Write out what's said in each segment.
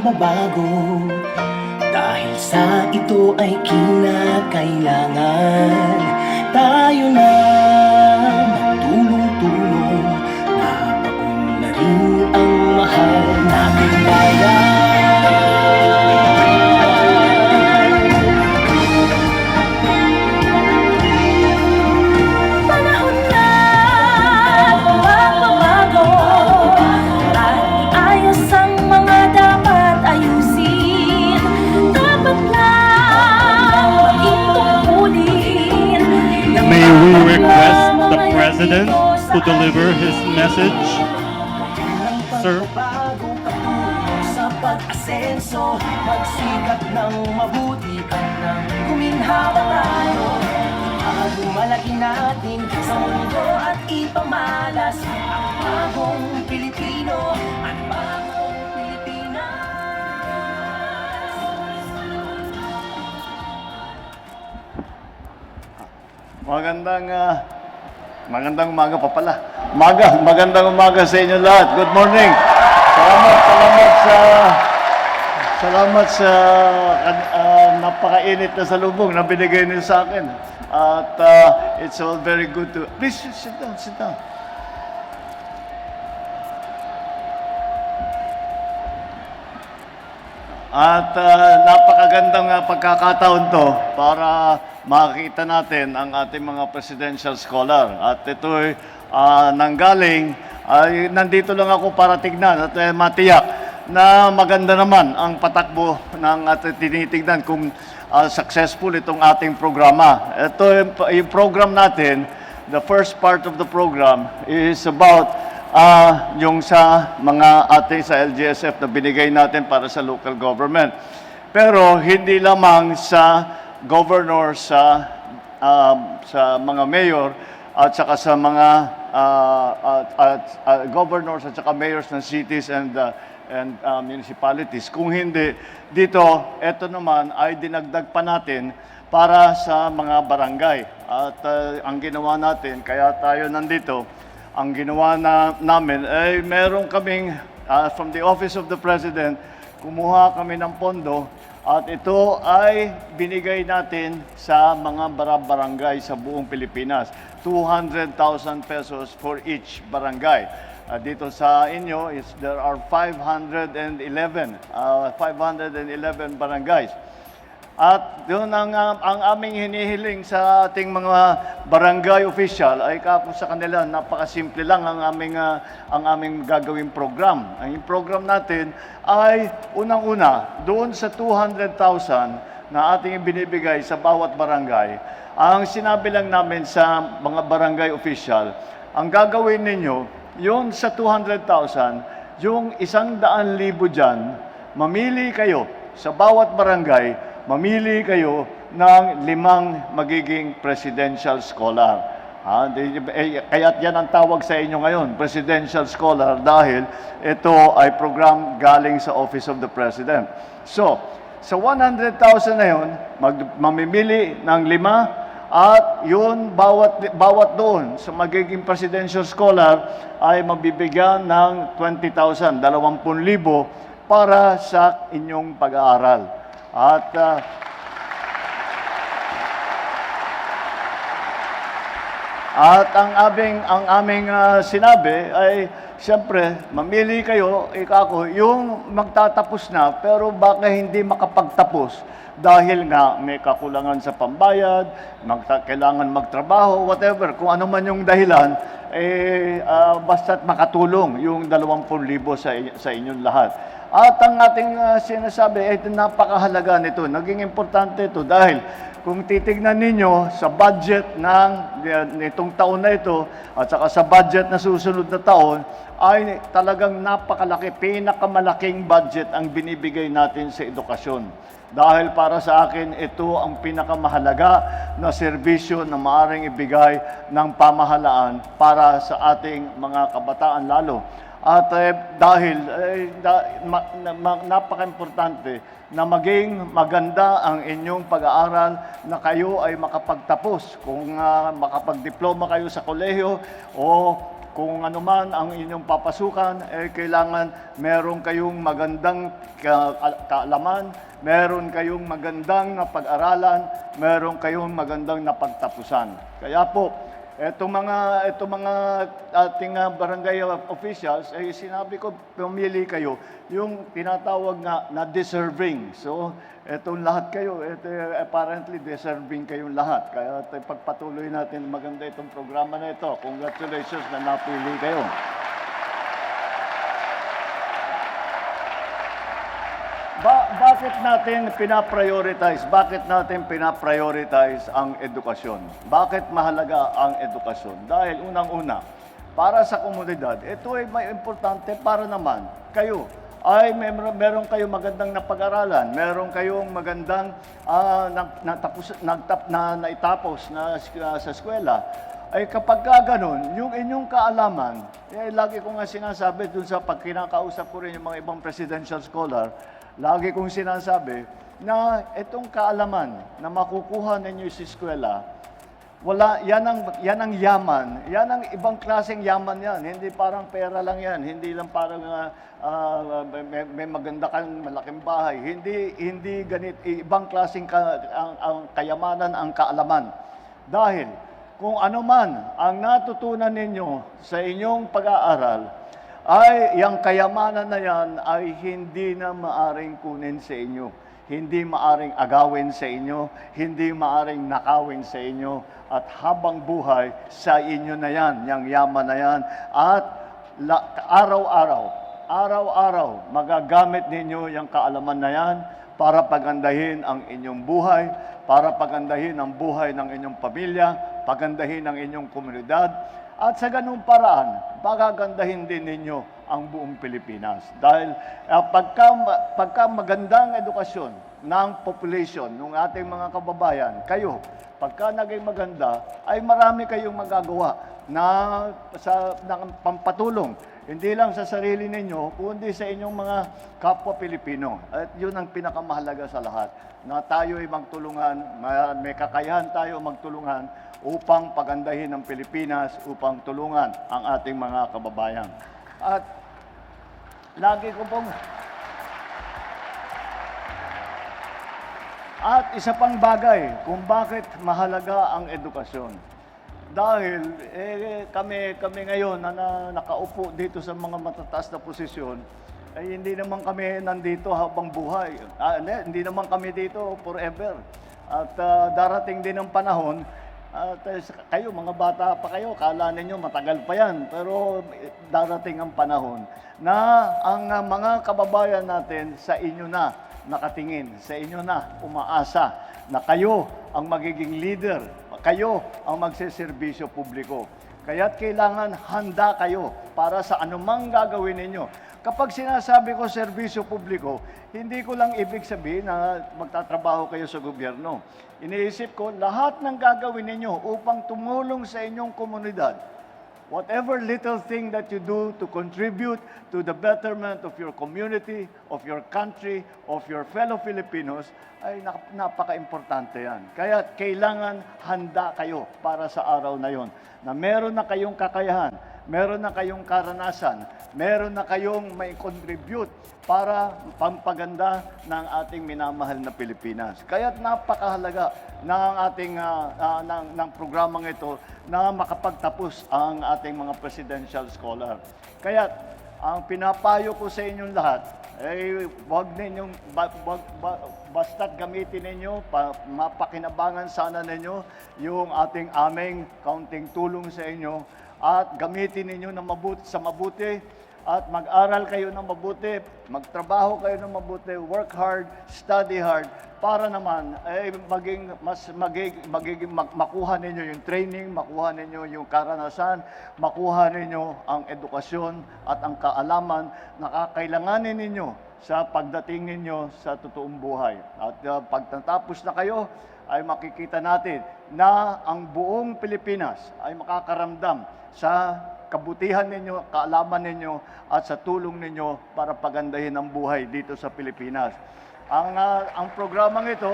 magbabago, dahil sa ito ay kinakailangan tayo na magtulong-tulong, napaunlarin ang mahal nating bayan. Panahon na magbabago, at iayos ang mga dapat ayusin. Dapat lang maging tungkulin. May we request the President to deliver his message? Sir? Sa pag-asenso, magsikap ng mabuti at nang kuminhawa tayo. Itagumalaki natin sa mundo at ipamalas ang bagong Pilipino at bagong Pilipinas. Magandang umaga pa pala. Magandang umaga sa inyo lahat. Good morning. Salamat sa napakainit na salubong na binigay niyo sa akin. At it's all very good to... Please, sit down, sit down. At napakagandang pagkakataon to para makita natin ang ating mga presidential scholar. At ito'y nanggaling, nandito lang ako para tignan at matiyak na maganda naman ang patakbo ng at tinitignan kung successful itong ating programa. Ito yung program natin, the first part of the program is about yung sa mga ating sa LGSF na binigay natin para sa local government. Pero hindi lamang sa governor, sa mga mayor at saka sa mga governors at saka mayors ng cities and municipalities. Kung hindi, dito, ito naman ay dinagdag pa natin para sa mga barangay. At ang ginawa natin, kaya tayo nandito, ang ginawa namin ay meron kaming, from the Office of the President, kumuha kami ng pondo at ito ay binigay natin sa mga barangay sa buong Pilipinas. 200,000 pesos for each barangay. Dito sa inyo, there are 511 barangays. At doon ang aming hinihiling sa ating mga barangay official ay kapos sa kanila, napakasimple lang ang aming gagawing program. Ang program natin ay unang-una, doon sa 200,000 na ating binibigay sa bawat barangay, ang sinabi lang namin sa mga barangay official, ang gagawin ninyo, yung sa 200,000, yung 100,000 dyan, mamili kayo sa bawat barangay, mamili kayo ng 5 magiging presidential scholar. Kaya't yan ang tawag sa inyo ngayon, presidential scholar, dahil ito ay program galing sa Office of the President. So, sa 100,000 na yun, mamimili ng 5 at yun, bawat doon sa magiging presidential scholar ay mabibigyan ng 20,000, 20,000 para sa inyong pag-aaral. At ang aming sinabi ay siyempre mamili kayo yung magtatapos na pero baka hindi makapagtapos dahil nga may kakulangan sa pambayad, kailangan magtrabaho, whatever, kung ano man yung dahilan, basta't makatulong yung 20,000 sa inyong lahat. At ang ating sinasabi ay napakahalaga nito. Naging importante ito dahil kung titignan ninyo sa budget nitong taon na ito at saka sa budget na susunod na taon, ay talagang napakalaki, pinakamalaking budget ang binibigay natin sa edukasyon. Dahil para sa akin, ito ang pinakamahalaga na serbisyo na maaaring ibigay ng pamahalaan para sa ating mga kabataan lalo. At dahil napaka-importante na maging maganda ang inyong pag-aaral, na kayo ay makapagtapos. Kung makapagdiploma kayo sa kolehiyo o kung ano man ang inyong papasukan, kailangan meron kayong magandang kaalaman, meron kayong magandang pag-aralan, meron kayong magandang napagtapusan. Kaya po, itong mga ating barangay officials, sinabi ko, pumili kayo yung tinatawag na deserving. So, itong lahat kayo, apparently deserving kayong lahat. Kaya pagpatuloy natin, maganda itong programa na ito. Congratulations na napili kayo. Bakit natin pinaprioritize? Bakit natin pinaprioritize ang edukasyon? Bakit mahalaga ang edukasyon? Dahil unang-una, para sa komunidad, ito ay may importante para naman kayo ay meron kayong magandang napag-aralan, meron kayong magandang naitapos sa eskwela, ay kapag ganun, yung inyong kaalaman, lagi ko nga sinasabi dun sa pagkinakausap ko rin yung mga ibang presidential scholar, lagi kong sinasabi na itong kaalaman na makukuha ninyo sa eskwela, yan ang yaman. Yan ang ibang klaseng yaman yan. Hindi parang pera lang yan. Hindi lang parang may maganda kang malaking bahay. Hindi ganit. Ibang klaseng ang kayamanan, ang kaalaman. Dahil kung ano man ang natutunan ninyo sa inyong pag-aaral, ay yung kayamanan na yan ay hindi na maaring kunin sa inyo. Hindi maaring agawin sa inyo, hindi maaring nakawin sa inyo, at habang buhay sa inyo na yan, yung yaman na yan, at araw-araw, magagamit ninyo yung kaalaman na yan para pagandahin ang inyong buhay, para pagandahin ang buhay ng inyong pamilya, pagandahin ang inyong komunidad, at sa ganung paraan, pagagandahin din ninyo ang buong Pilipinas. Dahil pagka magandang edukasyon ng population, ng ating mga kababayan, kayo, pagka naging maganda, ay marami kayong magagawa na pampatulong. Hindi lang sa sarili ninyo, kundi sa inyong mga kapwa Pilipino. At yun ang pinakamahalaga sa lahat, na tayo ay magtulungan, may kakayahan tayo magtulungan upang pagandahin ang Pilipinas, upang tulungan ang ating mga kababayan. At lagi ko pong... At isa pang bagay kung bakit mahalaga ang edukasyon. Dahil kami ngayon na nakaupo dito sa mga matataas na posisyon, ay hindi naman kami nandito habang buhay. Hindi naman kami dito forever. At darating din ang panahon, at kayo, mga bata pa kayo, kala ninyo matagal pa yan. Pero darating ang panahon na ang mga kababayan natin sa inyo na nakatingin, sa inyo na umaasa na kayo ang magiging leader, kayo ang magseserbisyo publiko. Kaya't kailangan handa kayo para sa anumang gagawin ninyo. Kapag sinasabi ko serbisyo publiko, hindi ko lang ibig sabihin na magtatrabaho kayo sa gobyerno. Iniisip ko, lahat ng gagawin ninyo upang tumulong sa inyong komunidad, whatever little thing that you do to contribute to the betterment of your community, of your country, of your fellow Filipinos, ay napaka-importante yan. Kaya kailangan handa kayo para sa araw na yon, na meron na kayong kakayahan, meron na kayong karanasan, meron na kayong may contribute para pampaganda ng ating minamahal na Pilipinas. Kaya napakahalaga ng ating ng programang ito na makapagtapos ang ating mga presidential scholar. Kaya ang pinapayo ko sa inyong lahat ay wag ninyong basta't gamitin ninyo, mapakinabangan sana ninyo yung aming kaunting tulong sa inyo, at gamitin ninyo na mabuti at mag-aral kayo ng mabuti, magtrabaho kayo ng mabuti, work hard, study hard, para naman ay makuha ninyo yung training, makuha ninyo yung karanasan, makuha ninyo ang edukasyon at ang kaalaman na kakailanganin ninyo sa pagdating ninyo sa totoong buhay. At pag natapos na kayo, ay makikita natin na ang buong Pilipinas ay makakaramdam sa kabutihan ninyo, kaalaman ninyo, at sa tulong ninyo para pagandahin ang buhay dito sa Pilipinas. Ang programang ito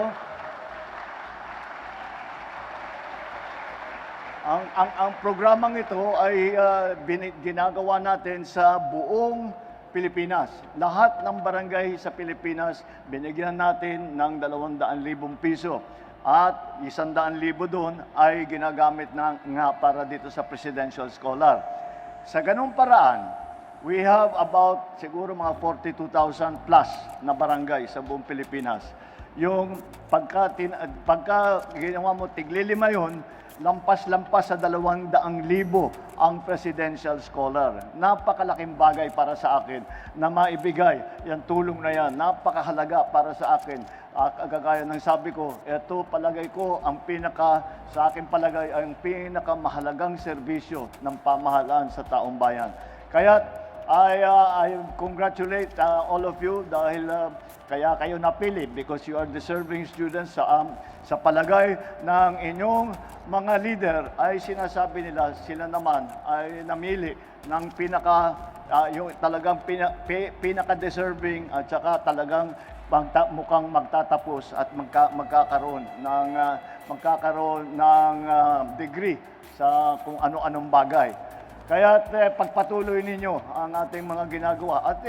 Ang programang ito ay ginagawa natin sa buong Pilipinas. Lahat ng barangay sa Pilipinas, binigyan natin ng 200,000 piso. At 100,000 doon ay ginagamit na nga para dito sa Presidential Scholar. Sa ganung paraan, we have about siguro mga 42,000 plus na barangay sa buong Pilipinas. Yung pagka ginawa mo tiglilima yun, lampas-lampas sa 200,000 ang Presidential Scholar. Napakalaking bagay para sa akin na maibigay yung tulong na yan. Napakahalaga para sa akin. Kagaya ng sabi ko, ito palagay ko sa akin palagay ang pinakamahalagang serbisyo ng pamahalaan sa taong bayan. Kaya I congratulate all of you dahil kaya kayo napili because you are deserving students sa palagay ng inyong mga leader ay sinasabi nila sila naman ay namili ng yung talagang pinaka-deserving at saka talagang mukhang magtatapos at magkakaroon ng degree sa kung ano-anong bagay. Kaya pagpatuloy ninyo ang ating mga ginagawa. At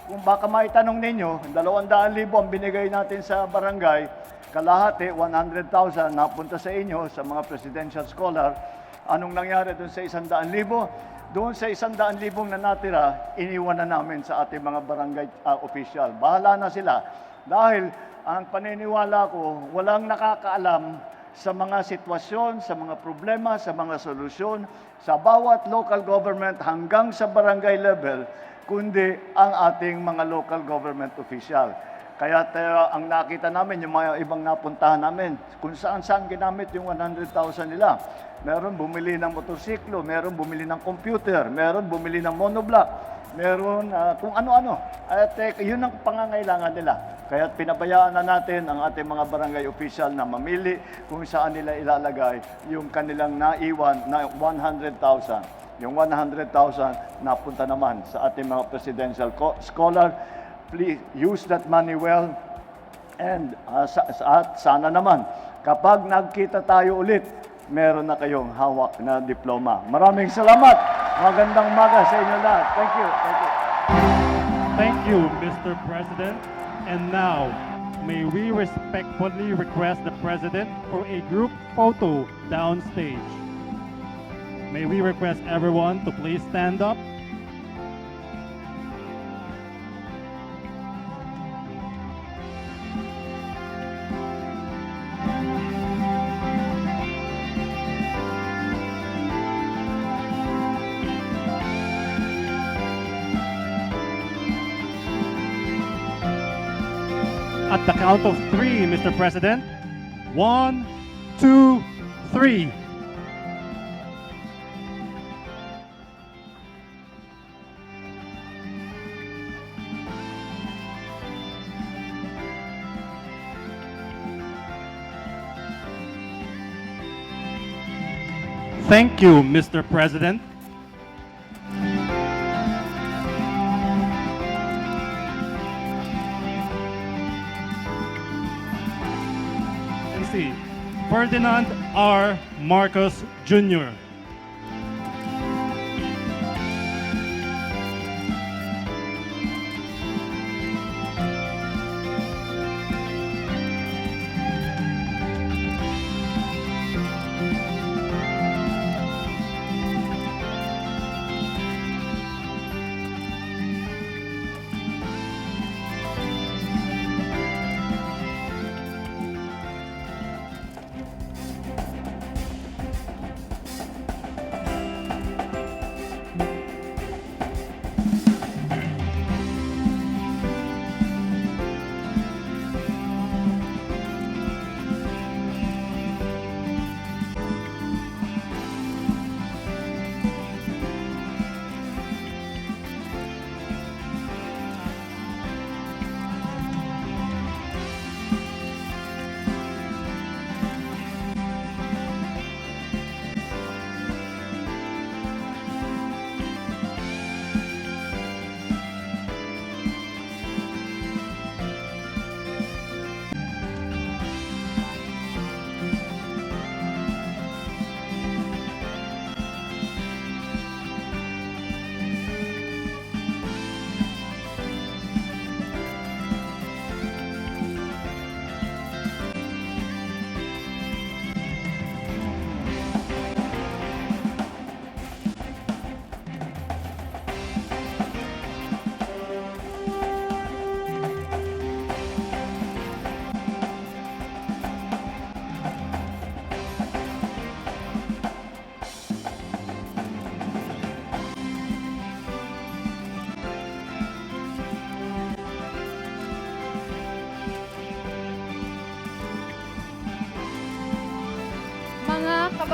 kung baka maitanong ninyo, 200,000 ang binigay natin sa barangay, kalahati, 100,000 napunta sa inyo sa mga Presidential Scholar. Anong nangyari doon sa 100,000? Doon sa 100,000 na natira, iniwan na namin sa ating mga barangay official. Bahala na sila. Dahil ang paniniwala ko, walang nakakaalam sa mga sitwasyon, sa mga problema, sa mga solusyon, sa bawat local government hanggang sa barangay level, kundi ang ating mga local government official. Kaya ang nakita namin, yung mga ibang napuntahan namin, kung saan-saan ginamit yung 100,000 nila. Meron bumili ng motorsiklo, meron bumili ng computer, meron bumili ng monoblock, meron kung ano-ano. At yun ang pangangailangan nila. Kaya pinabayaan na natin ang ating mga barangay official na mamili kung saan nila ilalagay yung kanilang naiwan na 100,000. Yung 100,000 napunta naman sa ating mga Presidential Scholar. Please use that money well. And sana naman, kapag nagkita tayo ulit, meron na kayong hawak na diploma. Maraming salamat. Magandang umaga sa inyo lahat. Thank you. Thank you. Thank you, Mr. President. And now, may we respectfully request the President for a group photo downstage. May we request everyone to please stand up. At the count of 3, Mr. President. 1, 2, 3. Thank you, Mr. President. Ferdinand R. Marcos Jr.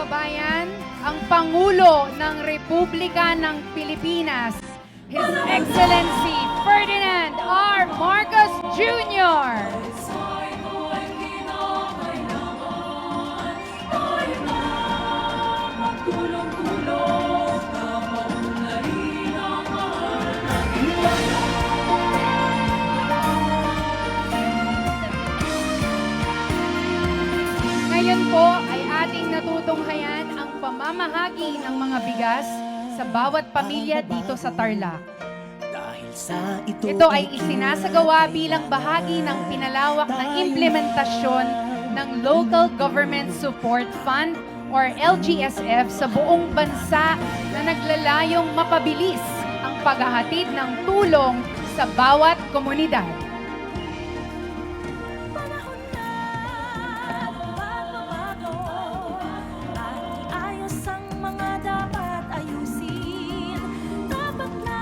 kababayan, ang Pangulo ng Republika ng Pilipinas, His Excellency Ferdinand R. Marcos Jr. Ngayon po ay ating natutunghayan ang pamamahagi ng mga bigas sa bawat pamilya dito sa Tarlac. Dahil sa Ito ay isinasagawa bilang bahagi ng pinalawak na implementasyon ng Local Government Support Fund or LGSF sa buong bansa na naglalayong mapabilis ang paghahatid ng tulong sa bawat komunidad. Panahon na magbabago at iayos ang mga dapat ayusin. Dapat na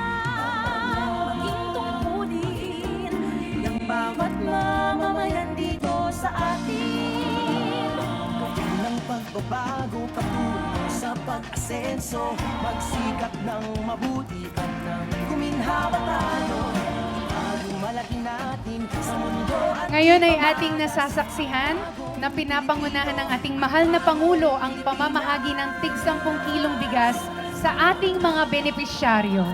maging tungkulin ng bawat mamamayan dito sa atin. Gawin ng pagbabago patungo sa pag-asenso, magsikap ng mabuti at nang guminhawa tayo. Itago malaki natin sa mundo at Ngayon ay ating nasasaksihan na pinapangunahan ng ating mahal na Pangulo ang pamamahagi ng tig 10 kilong bigas sa ating mga benepisyaryo.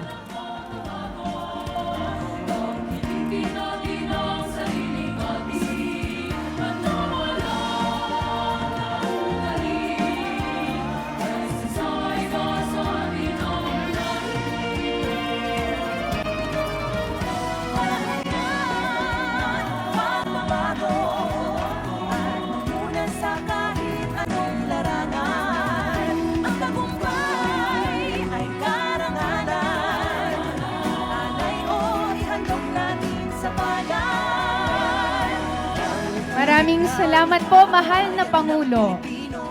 Magbabago at muna sa kahit anong larangan. Ang tagumpay ay karangalan. Alay o ihandog natin sa bayan. Maraming salamat po, mahal na Pangulo. Pilipino,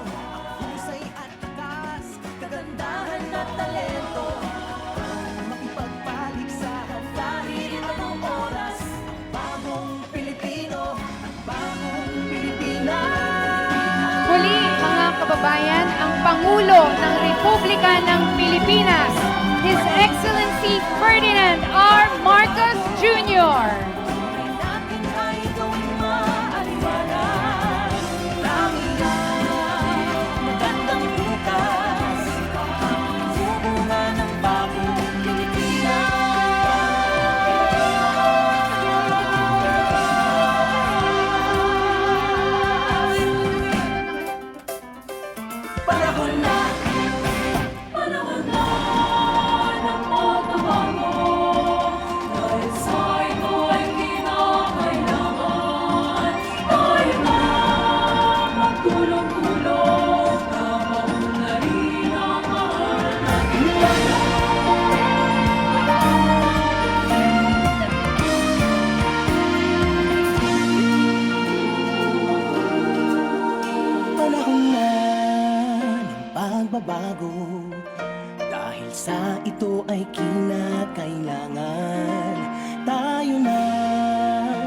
husay at takas, Kagandahan at talento. makipagpaligsahan Dahil anong oras, bagong Pilipino at bagong Pilipinas. Muli, mga kababayan, ang Pangulo ng Republika ng Pilipinas, His Excellency Ferdinand R. Marcos Jr. buhay natin ay gawing maaliwalas. Tanging magandang bukas, subunga ng bagong Pilipinas. Panahon na ng pagbabago. Dahil sa ito ay kinakailangan. Tayo na magtulong-tulong na maunlarin ang mahal natin. Panahon na ng pagbabago, dahil sa ito ay kinakailangan. Tayo na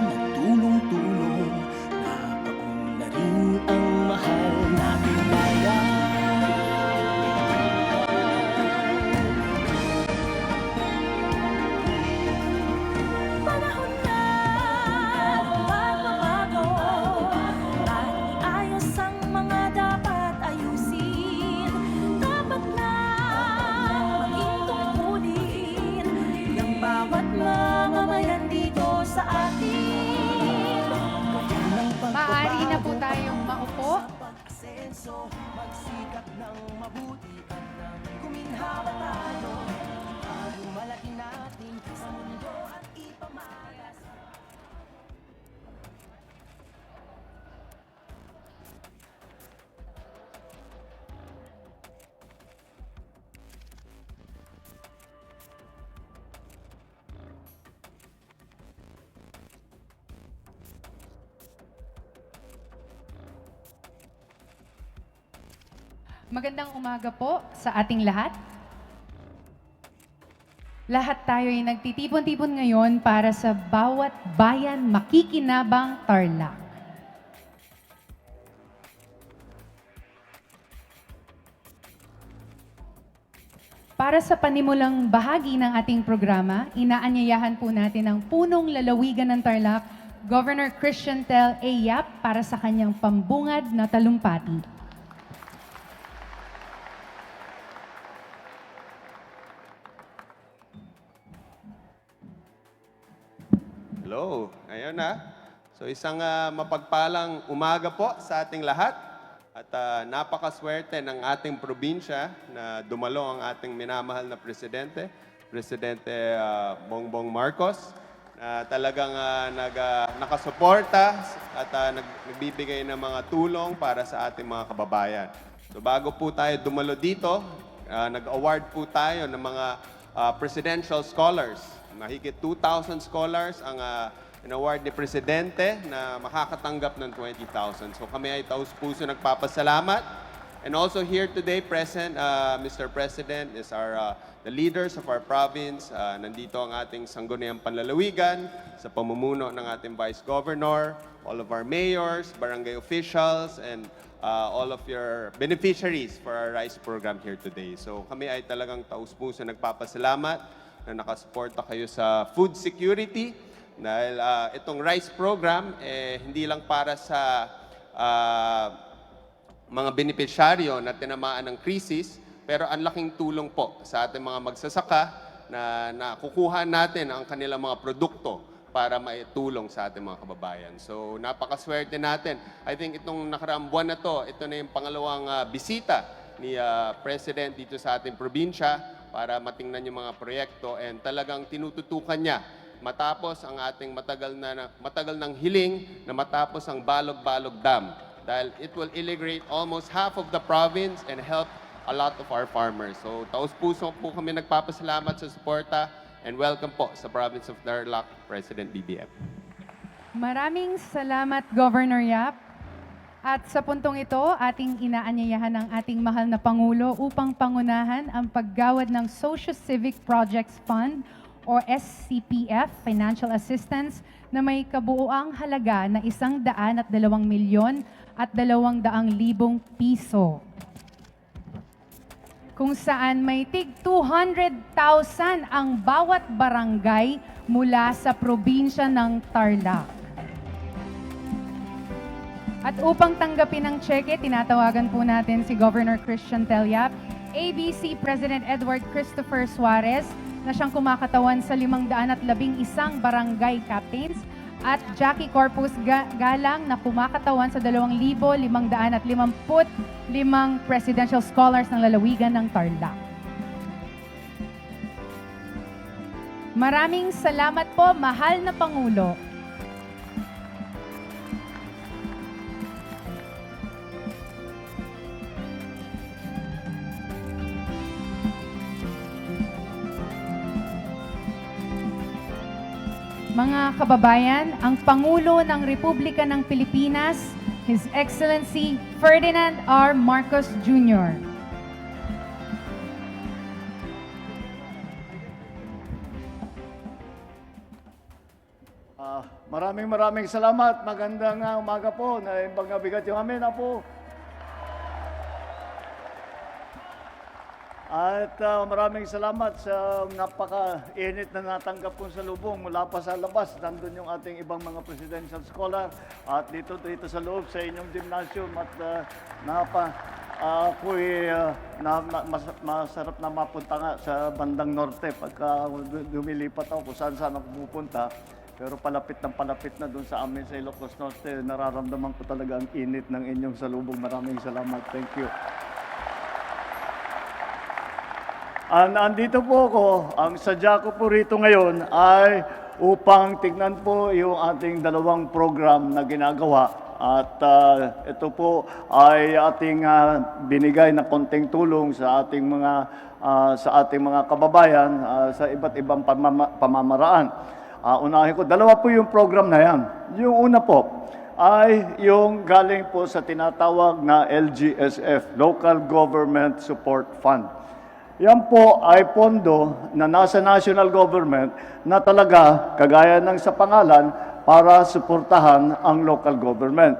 magtulong-tulong na paunlarin ang mahal nating bayan. Panahon na ng pagbabago at iayos ang mga dapat ayusin. Dapat na maging tungkulin ng bawat mamamayan dito sa atin. Ng Maaari na po pagbabago, tayong maupo. pag-asenso, magsikap ng mabuti at nang guminhawa tayo. Itago malaki natin sa mundo at ipamalas. Magandang umaga po sa ating lahat. Lahat tayo ay nagtitipon-tipon ngayon para sa bawat bayan makikinabang Tarlac. Para sa panimulang bahagi ng ating programa, inaanyayahan po natin ang punong lalawigan ng Tarlac, Governor Christian Tel A. Yap, para sa kanyang pambungad na talumpati. Hello, ayun na. So isang mapagpalang umaga po sa ating lahat at napakaswerte ng ating probinsya na dumalo ang ating minamahal na presidente, Presidente Bongbong Marcos, na talagang nakasuporta at nagbibigay ng mga tulong para sa ating mga kababayan. So bago po tayo dumalo dito, nag-award po tayo ng mga presidential scholars. Mahigit 2,000 scholars ang in-award ni Presidente na makakatanggap ng 20,000. So kami ay taus-puso nagpapasalamat. And also here today present, Mr. President, is the leaders of our province. Nandito ang ating sangguniang panlalawigan sa pamumuno ng ating Vice Governor, all of our mayors, barangay officials, and all of your beneficiaries for our RISE program here today. So kami ay talagang taus-puso nagpapasalamat na nakasuporta kayo sa food security dahil itong RISE program hindi lang para sa mga benepisyaryo na tinamaan ng krisis, pero ang laking tulong po sa ating mga magsasaka na nakukuha natin ang kanilang mga produkto para maitulong sa ating mga kababayan. So napakaswerte natin. I think itong nakaraang buwan na to, ito na yung pangalawang bisita ni President dito sa ating probinsya para matingnan yung mga proyekto and talagang tinututukan niya matapos ang ating matagal ng hiling na matapos ang Balog-Balog Dam dahil it will irrigate almost half of the province and help a lot of our farmers. So taus-puso po kami nagpapasalamat sa suporta and welcome po sa province of Tarlac, President BBM. Maraming salamat, Governor Yap. At sa puntong ito, ating inaanyayahan ang ating mahal na Pangulo upang pangunahan ang paggawad ng Socio-Civic Projects Fund o SCPF, Financial Assistance, na may kabuuang halaga na 102,200,000 piso. Kung saan may tig 200,000 ang bawat barangay mula sa probinsya ng Tarlac. At upang tanggapin ang cheque, tinatawagan po natin si Governor Christian Tel Yap, ABC President Edward Christopher Suarez, na siyang kumakatawan sa 511 barangay captains, at Jackie Corpus Galang na kumakatawan sa 2,555 presidential scholars ng lalawigan ng Tarlac. Maraming salamat po, mahal na Pangulo. Mga kababayan, ang Pangulo ng Republika ng Pilipinas, His Excellency Ferdinand R. Marcos Jr. Maraming salamat. Magandang umaga po. Nabigat yung amin na po. At maraming salamat sa napaka-init na natanggap kong salubong mula pa sa labas. Nandun yung ating ibang mga presidential scholar at dito sa loob sa inyong gymnasium at masarap na mapunta nga sa bandang norte pagka dumilipat ako kung saan ako pupunta. Pero palapit na doon sa amin sa Ilocos Norte, nararamdaman ko talaga ang init ng inyong salubong. Maraming salamat. Thank you. Andito po ako, ang sadya ko po rito ngayon ay upang tignan po yung ating dalawang program na ginagawa. At ito po ay ating binigay na konting tulong sa ating mga kababayan sa iba't ibang pamamaraan. Unahin ko, dalawa po yung program na yan. Yung una po ay yung galing po sa tinatawag na LGSF, Local Government Support Fund. Yan po ay pondo na nasa national government na talaga, kagaya ng sa pangalan, para suportahan ang local government.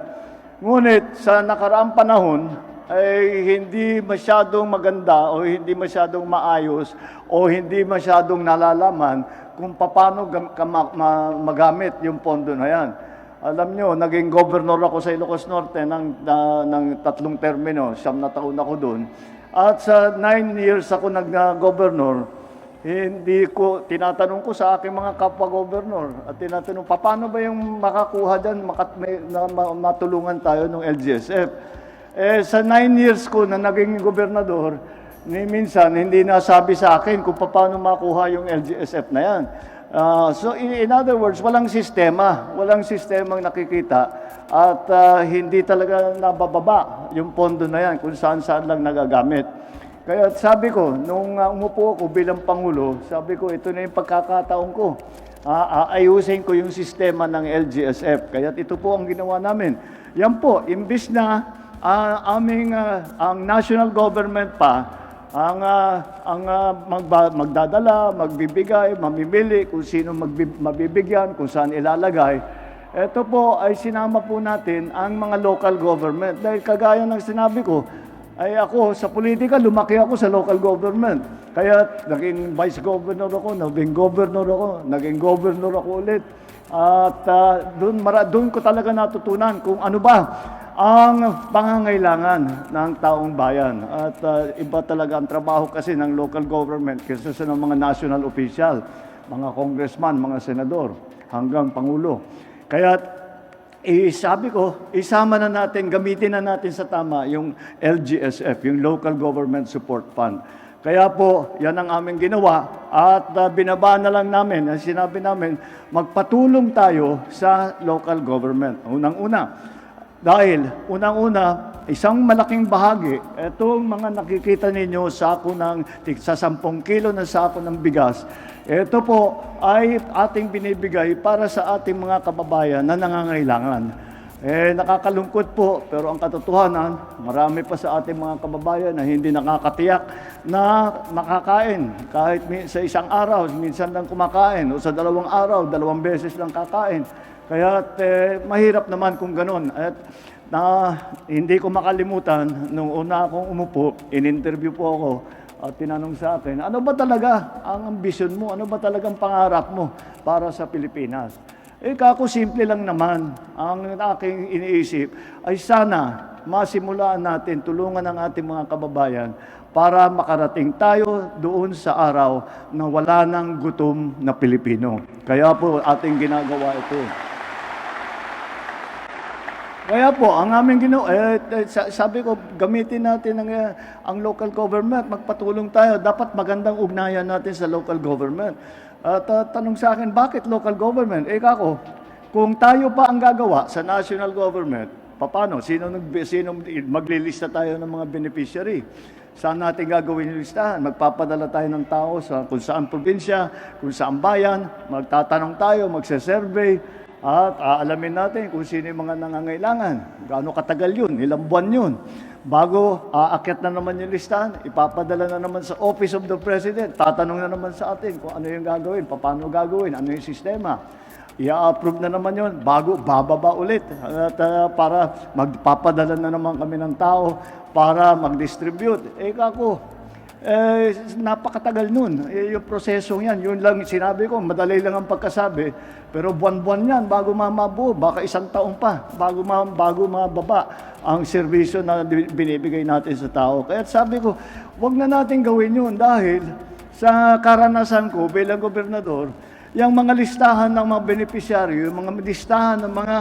Ngunit sa nakaraang panahon, ay hindi masyadong maganda o hindi masyadong maayos o hindi masyadong nalalaman kung paano magamit yung pondo na yan. Alam nyo, naging governor ako sa Ilocos Norte ng 3 termino, 9 na taon ako doon. At sa 9 years ako nag-governor, tinatanong ko sa aking mga kapwa-governor at tinatanong, paano ba yung makakuha dyan, matulungan tayo ng LGSF? Sa 9 years ko na naging gobernador, minsan hindi nasabi sa akin kung paano makuha yung LGSF na yan. So in other words, walang sistemang nakikita at hindi talaga nabababa yung pondo na yan kung saan-saan lang nagagamit. Kaya sabi ko, nung umupo ako bilang Pangulo, sabi ko, ito na yung pagkakataon ko. Aayusin ko yung sistema ng LGSF. Kaya ito po ang ginawa namin. Yan po, imbis na ang national government pa magdadala, magbibigay, mamimili kung sino mabibigyan, kung saan ilalagay. Ito po ay sinama po natin ang mga local government. Dahil kagaya ng sinabi ko, ay ako sa politika, lumaki ako sa local government. Kaya naging vice governor ako, naging governor ako, naging governor ako ulit. At doon ko talaga natutunan kung ano ba ang pangangailangan ng taong bayan. At iba talaga ang trabaho kasi ng local government kaysa sa ng mga national official, mga congressman, mga senador, hanggang pangulo. Kaya sabi ko, isama na natin, gamitin na natin sa tama yung LGSF, yung Local Government Support Fund. Kaya po, yan ang aming ginawa at binaba na lang namin, sinabi namin, magpatulong tayo sa local government. Unang-una, dahil unang-una, isang malaking bahagi, itong mga nakikita ninyo sa 10 kilo na sako ng bigas, ito po ay ating binibigay para sa ating mga kababayan na nangangailangan. Nakakalungkot po, pero ang katotohanan, marami pa sa ating mga kababayan na hindi nakakatiyak na makakain. Kahit sa isang araw, minsan lang kumakain, o sa 2 araw, 2 beses lang kakain. Kaya mahirap naman kung ganun. At hindi ko makalimutan, nung una akong umupo, in-interview po ako, at tinanong sa akin, ano ba talaga ang ambisyon mo? Ano ba talagang pangarap mo para sa Pilipinas? Kako simple lang naman. Ang aking iniisip ay sana masimulaan natin, tulungan ang ating mga kababayan para makarating tayo doon sa araw na wala nang gutom na Pilipino. Kaya po ating ginagawa ito. Kaya po, ang aming sabi ko, gamitin natin ang local government, magpatulong tayo. Dapat magandang ugnayan natin sa local government. At tanong sa akin, bakit local government? Kako, kung tayo pa ang gagawa sa national government, paano? Sino maglilista tayo ng mga beneficiary? Saan natin gagawin yung listahan? Magpapadala tayo ng tao sa kung saan probinsya, kung saan bayan, magtatanong tayo, magse-survey, at aalamin natin kung sino yung mga nangangailangan. Gaano katagal yun, ilang buwan yun. Bago aakyat na naman yung listahan, ipapadala na naman sa Office of the President, tatanong na naman sa atin kung ano yung gagawin, paano gagawin, ano yung sistema. I-approve na naman yun, bago bababa ulit. At para magpapadala na naman kami ng tao para mag-distribute. Kako, napakatagal nun. Yung prosesong yan, yun lang sinabi ko, madali lang ang pagkasabi, pero buwan-buwan yan bago mabuo, baka 1 taon pa, bago mababa ang serbisyo na binibigay natin sa tao. Kaya sabi ko, wag na natin gawin yun dahil sa karanasan ko bilang gobernador, yung mga listahan ng mga benepisyaryo, yung mga listahan ng mga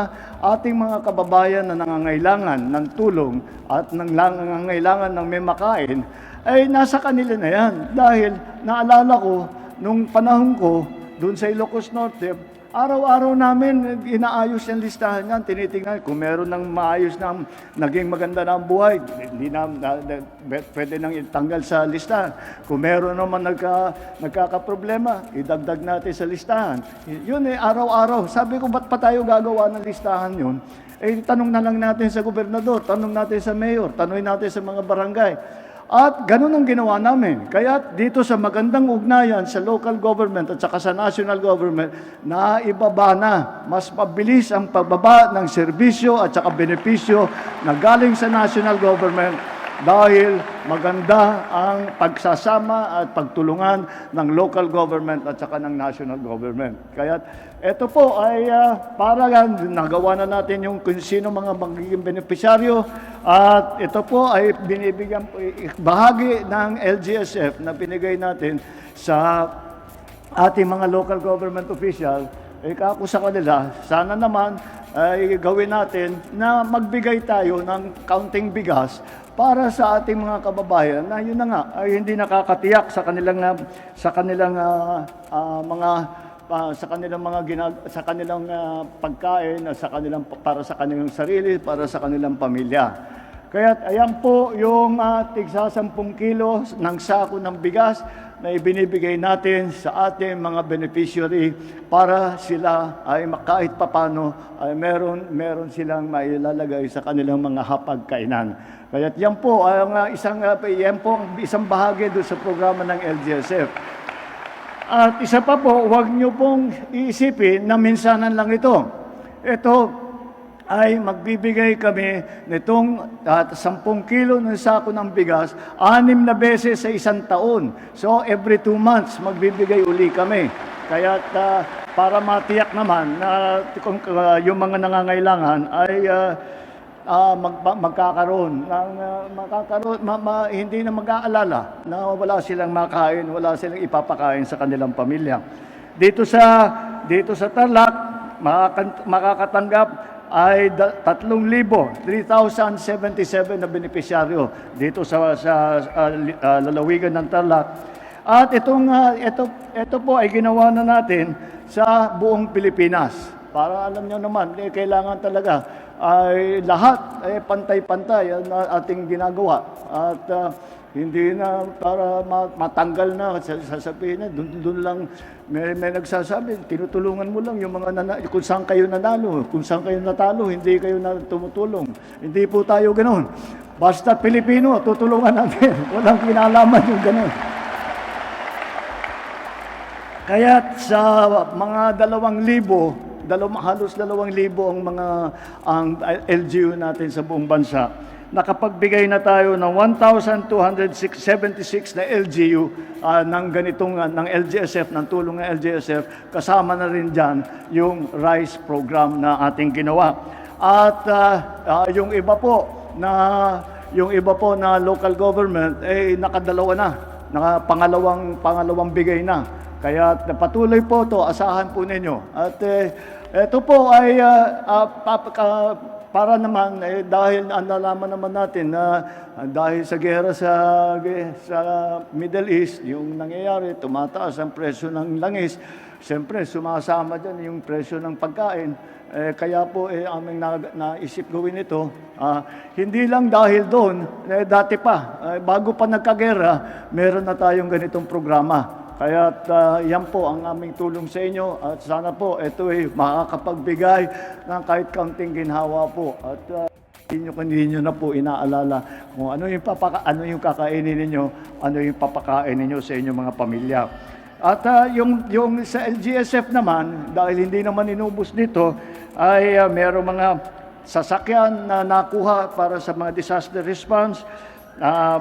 ating mga kababayan na nangangailangan ng tulong at nangangailangan ng may makain, ay nasa kanila na yan. Dahil naalala ko, nung panahon ko, doon sa Ilocos Norte, araw-araw namin inaayos yung listahan yan. Tinitingnan kung meron ng maayos na naging maganda na ang buhay, hindi pwede nang itanggal sa listahan. Kung meron naman nagkakaproblema, idagdag natin sa listahan. Yun araw-araw. Sabi ko, ba't pa tayo gagawa ng listahan yun? Tanong na lang natin sa gobernador, tanong natin sa mayor, tanongin natin sa mga barangay. At ganun ang ginawa namin. Kaya dito sa magandang ugnayan sa local government at saka sa national government, naibaba na. Mas mabilis ang pagbaba ng serbisyo at saka benepisyo na galing sa national government dahil maganda ang pagsasama at pagtulungan ng local government at saka ng national government. Kaya ito po ay para nagawa na natin yung kung sino mga magiging benepisyaryo at ito po ay binibigyan bahagi ng LGSF na binigay natin sa ating mga local government official. Kako sa kanila, sana naman ay gawin natin na magbigay tayo ng kaunting bigas para sa ating mga kababayan na yun na nga ay hindi nakakatiyak sa kanilang sa kanilang pagkain, para sa kanilang sarili, para sa kanilang pamilya. Kaya ayan po yung tigsa 10 kilos ng sako ng bigas na ibinibigay natin sa ating mga beneficiary para sila ay kahit papano ay meron silang mailalagay sa kanilang mga hapagkainan. Kaya yan po ang isang bahagi doon sa programa ng LGSF. At isa pa po, huwag niyo pong iisipin na minsanan lang ito. Ito ay magbibigay kami nitong 10 kilo ng sako ng bigas 6 na beses sa isang taon. So every 2 months magbibigay uli kami. Kaya para matiyak naman na yung mga nangangailangan ay magkakaroon hindi na mag-aalala na wala silang makain, wala silang ipapakain sa kanilang pamilya. Dito sa Tarlac makakatanggap ay 3,077 na benepisyaryo dito sa lalawigan ng Tarlac. At ito po ay ginawa na natin sa buong Pilipinas. Para alam niyo naman, kailangan talaga ay lahat ay pantay-pantay ang ating ginagawa. At hindi na para matanggal na, sasabihin na, doon lang, may nagsasabi, tinutulungan mo lang yung mga kung saan kayo nanalo, kung saan kayo natalo, hindi kayo na tumutulong. Hindi po tayo ganoon. Basta Pilipino, tutulungan natin. Walang kinalaman yung ganoon. Kaya sa mga 2,000, halos 2,000 ang LGU natin sa buong bansa. Nakapagbigay na tayo ng 1,276 na LGU ng LGSF, ng tulong ng LGSF. Kasama na rin dyan yung RICE program na ating ginawa. At yung iba po na local government ay nakadalawa na, pangalawang bigay na. Kaya patuloy po to, asahan po ninyo. At ito po ay para naman dahil nalaman naman natin na dahil sa gera sa Middle East, yung nangyayari, tumataas ang presyo ng langis. Siyempre, sumasama dyan yung presyo ng pagkain. Kaya po aming naisip gawin ito. Hindi lang dahil doon, dati pa, bago pa nagkagera, meron na tayong ganitong programa. Kaya yan po ang aming tulong sa inyo at sana po ito ay makakapagbigay ng kahit kaunting ginhawa po. At hindi nyo na po inaalala kung ano yung kakainin ninyo, ano yung papakain ninyo sa inyong mga pamilya. At yung sa LGSF naman, dahil hindi naman inubos dito, ay merong mga sasakyan na nakuha para sa mga disaster response,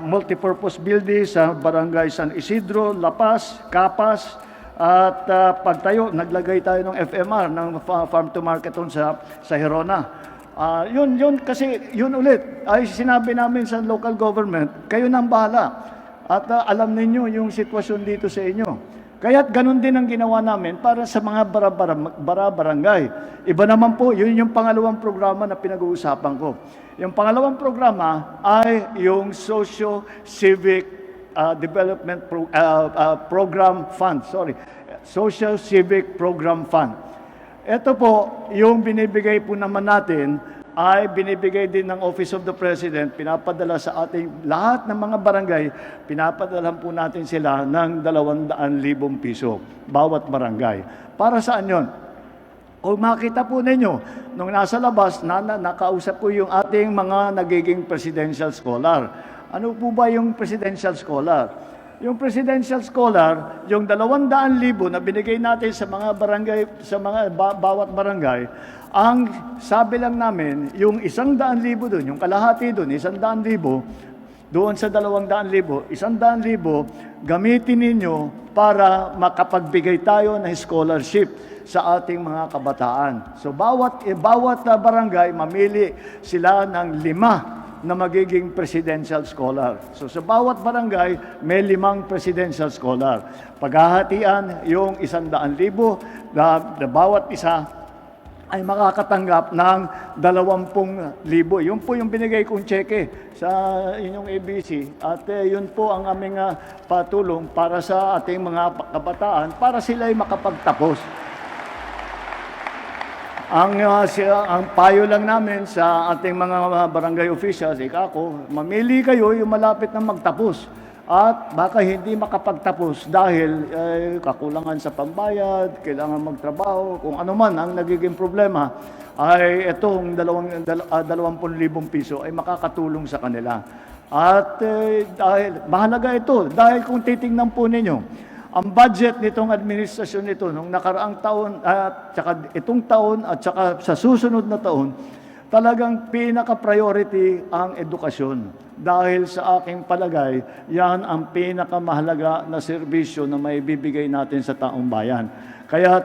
multipurpose building sa Barangay San Isidro, La Paz, Capas, at pagtayo, naglagay tayo ng FMR, ng farm to market sa Hirona. Yun kasi, yun ulit, ay sinabi namin sa local government, kayo nang bahala. At alam ninyo yung sitwasyon dito sa inyo. Kaya't ganun din ang ginawa namin para sa mga barangay. Iba naman po, yun yung pangalawang programa na pinag-uusapan ko. Yung pangalawang programa ay yung Socio-Civic Development Program Fund. Social-Civic Program Fund. Ito po, yung binibigay po naman natin ay binibigay din ng Office of the President, pinapadala sa ating lahat ng mga barangay, pinapadala po natin sila ng 200,000 piso bawat barangay. Para saan yun? Kung makita po ninyo, nung nasa labas, nakausap ko yung ating mga nagiging presidential scholar. Ano po ba yung presidential scholar? Yung presidential scholar, yung 200,000 na binigay natin sa mga barangay, sa mga bawat barangay, ang sabi lang namin, yung 100,000 doon, yung kalahati doon, 100,000, doon sa 200,000, 100,000 gamitin ninyo para makapagbigay tayo ng scholarship sa ating mga kabataan. So bawat barangay mamili sila ng 5 na magiging presidential scholar. So sa bawat barangay may 5 presidential scholar. Paghahatian yung 100,000 na bawat isa ay makakatanggap ng 20,000. Yun po yung binigay kong cheque sa inyong ABC. At yun po ang aming patulong para sa ating mga kabataan para sila ay makapagtapos. Ang payo lang namin sa ating mga barangay officials, ako, mamili kayo yung malapit na magtapos. At baka hindi makapagtapos dahil kakulangan sa pambayad, kailangan magtrabaho, kung ano man ang nagiging problema, ay itong 20,000 piso ay makakatulong sa kanila. At dahil mahalaga ito, dahil kung titingnan po ninyo, ang budget nitong administrasyon nito nung nakaraang taon at saka itong taon at saka sa susunod na taon, talagang pinaka-priority ang edukasyon. Dahil sa aking palagay, yan ang pinakamahalaga na serbisyo na may bibigay natin sa taong bayan. Kaya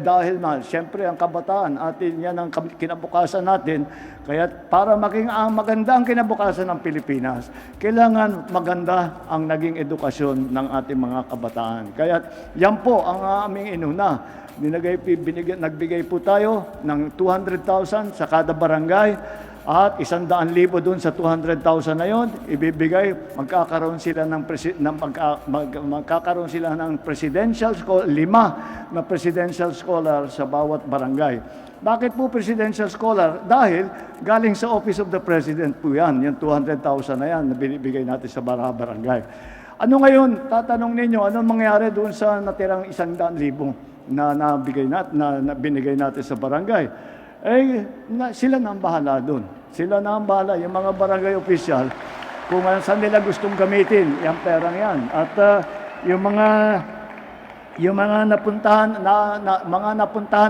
dahil siyempre ang kabataan, atin yan ang kinabukasan natin, kaya para maging maganda ang kinabukasan ng Pilipinas, kailangan maganda ang naging edukasyon ng ating mga kabataan. Kaya yan po ang aming inuna. Nagbigay po tayo ng 200,000 sa kada barangay at 100,000 doon sa 200,000 na yon ibibigay, magkakaroon sila ng presidential scholar, 5 na presidential scholar sa bawat barangay. Bakit po presidential scholar? Dahil galing sa Office of the President po yan, yung 200,000 na yan na binibigay natin sa barangay. Ano ngayon, tatanong ninyo, anong mangyari doon sa natirang 100,000 na binigay natin sa barangay? Sila na ang bahala doon. Sila na ang bahala, yung mga barangay official, kung saan nila gustong gamitin, yung perang yan. At yung mga napuntahan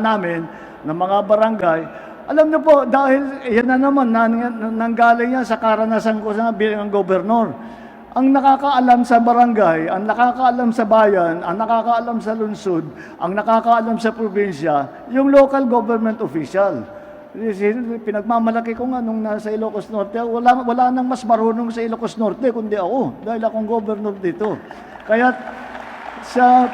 namin ng mga barangay, alam niyo po, dahil yan na naman, nanggaling yan sa karanasan ko sa bilang gobernur. Ang nakakaalam sa barangay, ang nakakaalam sa bayan, ang nakakaalam sa lungsod, ang nakakaalam sa probinsya, yung local government official. Pinagmamalaki ko nga nung nasa Ilocos Norte, wala nang mas marunong sa Ilocos Norte kundi ako, dahil akong governor dito. Kaya sa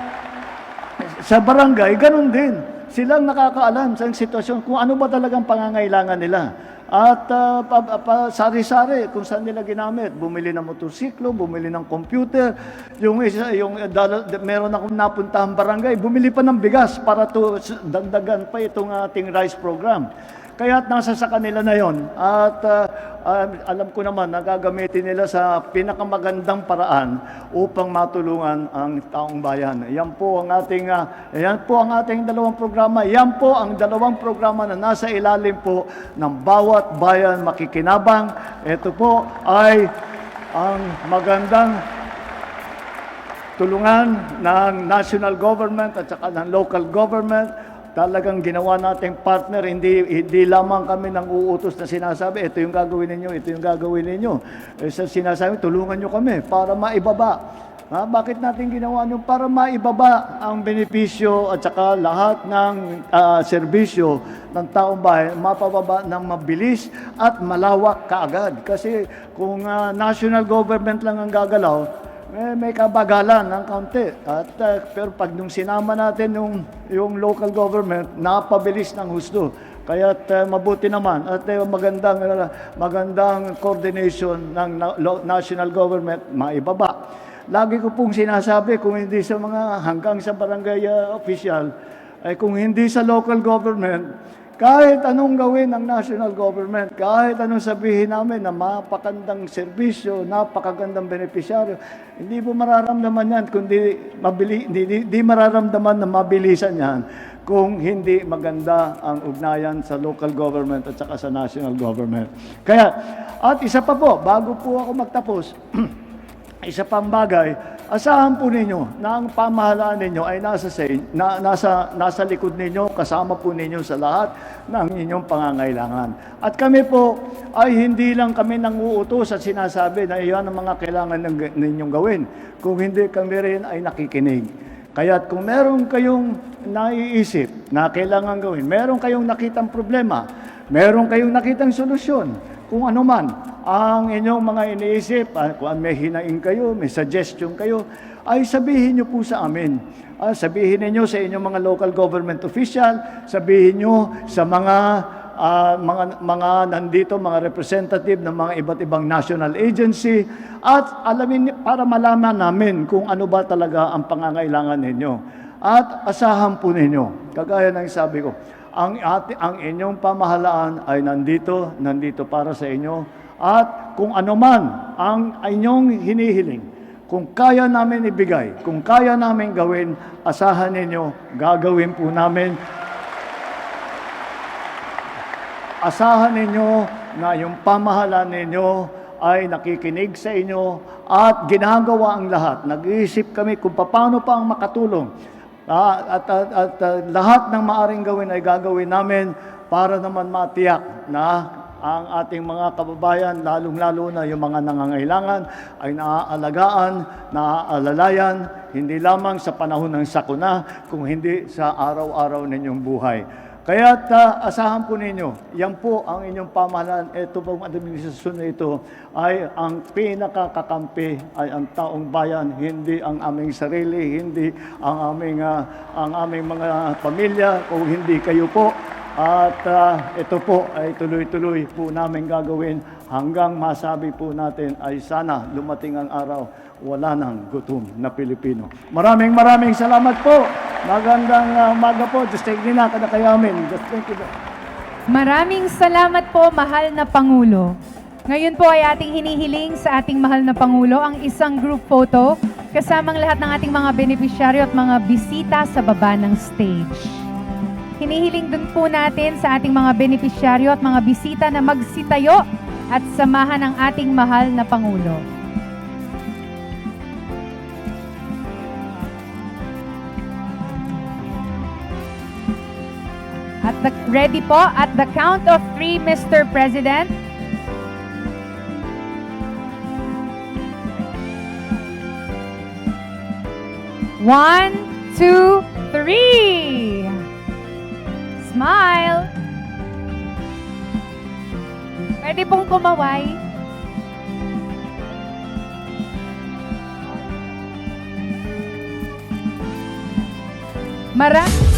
barangay, ganun din. Silang nakakaalam sa sitwasyon kung ano ba talagang pangangailangan nila. At sari-sari kung saan nila ginamit. Bumili ng motorsiklo, bumili ng computer. Meron akong napuntahang barangay, bumili pa ng bigas para dagdagan pa itong ating rice program. Kaya nasa sa kanila na yon. At alam ko naman na gagamitin nila sa pinakamagandang paraan upang matulungan ang taong bayan. Yan po ang ating dalawang programa. Yan po ang dalawang programa na nasa ilalim po ng bawat bayan makikinabang. Ito po ay ang magandang tulungan ng national government at saka ng local government. Talagang ginawa nating partner, hindi lamang kami nang uutos na sinasabi, ito yung gagawin ninyo, ito yung gagawin ninyo. Sinasabi, tulungan nyo kami para maibaba. Bakit natin ginawa nyo? Para maibaba ang benepisyo at saka lahat ng serbisyo ng taong bayan, mapababa ng mabilis at malawak kaagad. Kasi kung national government lang ang gagalaw, may kabagalan ng kaunti. Pero pag nung sinama natin yung local government, napabilis ng husto. Kaya mabuti naman at magandang coordination ng national government maibaba. Lagi ko pong sinasabi, kung hindi sa hanggang sa barangay official, ay kung hindi sa local government, kahit anong gawin ng national government, kahit anong sabihin namin na mapakandang serbisyo, napakagandang benepisyaryo, hindi mo mararamdaman yan, kundi hindi mararamdaman na mabilisan yan kung hindi maganda ang ugnayan sa local government at saka sa national government. Kaya, at isa pa po, bago po ako magtapos, isa pang bagay, asahan po ninyo na ang pamahalaan ninyo ay nasa likod ninyo, kasama po ninyo sa lahat ng inyong pangangailangan. At kami po ay hindi lang kami nanguutos at sinasabi na iyan ang mga kailangan ninyong gawin. Kung hindi, kami rin ay nakikinig. Kaya't kung meron kayong naiisip na kailangan gawin, meron kayong nakitang problema, meron kayong nakitang solusyon, kung ano man ang inyong mga iniisip, kung may hinaing kayo, may suggestion kayo, ay sabihin nyo po sa amin. Sabihin niyo sa inyong mga local government official, sabihin nyo sa mga nandito, mga representative ng mga iba't ibang national agency, at alamin para malaman namin kung ano ba talaga ang pangangailangan ninyo. At asahan po ninyo, kagaya ng sabi ko, ang inyong pamahalaan ay nandito para sa inyo. At kung ano man ang inyong hinihiling, kung kaya namin ibigay, kung kaya namin gawin, asahan ninyo, gagawin po namin. Asahan ninyo na yung pamahalaan ninyo ay nakikinig sa inyo at ginagawa ang lahat. Nag-iisip kami kung paano pa ang makatulong. At lahat ng maaring gawin ay gagawin namin para naman matiyak na ang ating mga kababayan, lalong-lalo na yung mga nangangailangan, ay naaalagaan, naaalalayan, hindi lamang sa panahon ng sakuna, kung hindi sa araw-araw ninyong buhay. Kaya't asahan po ninyo, yan po ang inyong pamahalaan. Ito pong administrasyon na ito ay ang pinakakakampi ay ang taong bayan, hindi ang aming sarili, hindi ang aming mga pamilya, kung hindi kayo po. At ito po ay tuloy-tuloy po namin gagawin hanggang masabi po natin ay sana lumating ang araw wala nang gutom na Pilipino. Maraming salamat po. Magandang umaga po. Just take nina kada kayamin. Just thank you. Maraming salamat po, mahal na Pangulo. Ngayon po ay ating hinihiling sa ating mahal na Pangulo ang isang group photo kasamang lahat ng ating mga benepisyaryo at mga bisita sa baba ng stage. Hinihiling din po natin sa ating mga benepisyaryo at mga bisita na magsitayo at samahan ang ating mahal na Pangulo. Ready po at the count of 3, Mr. President. One, two, three. Smile. Pwede pong kumaway. Maraming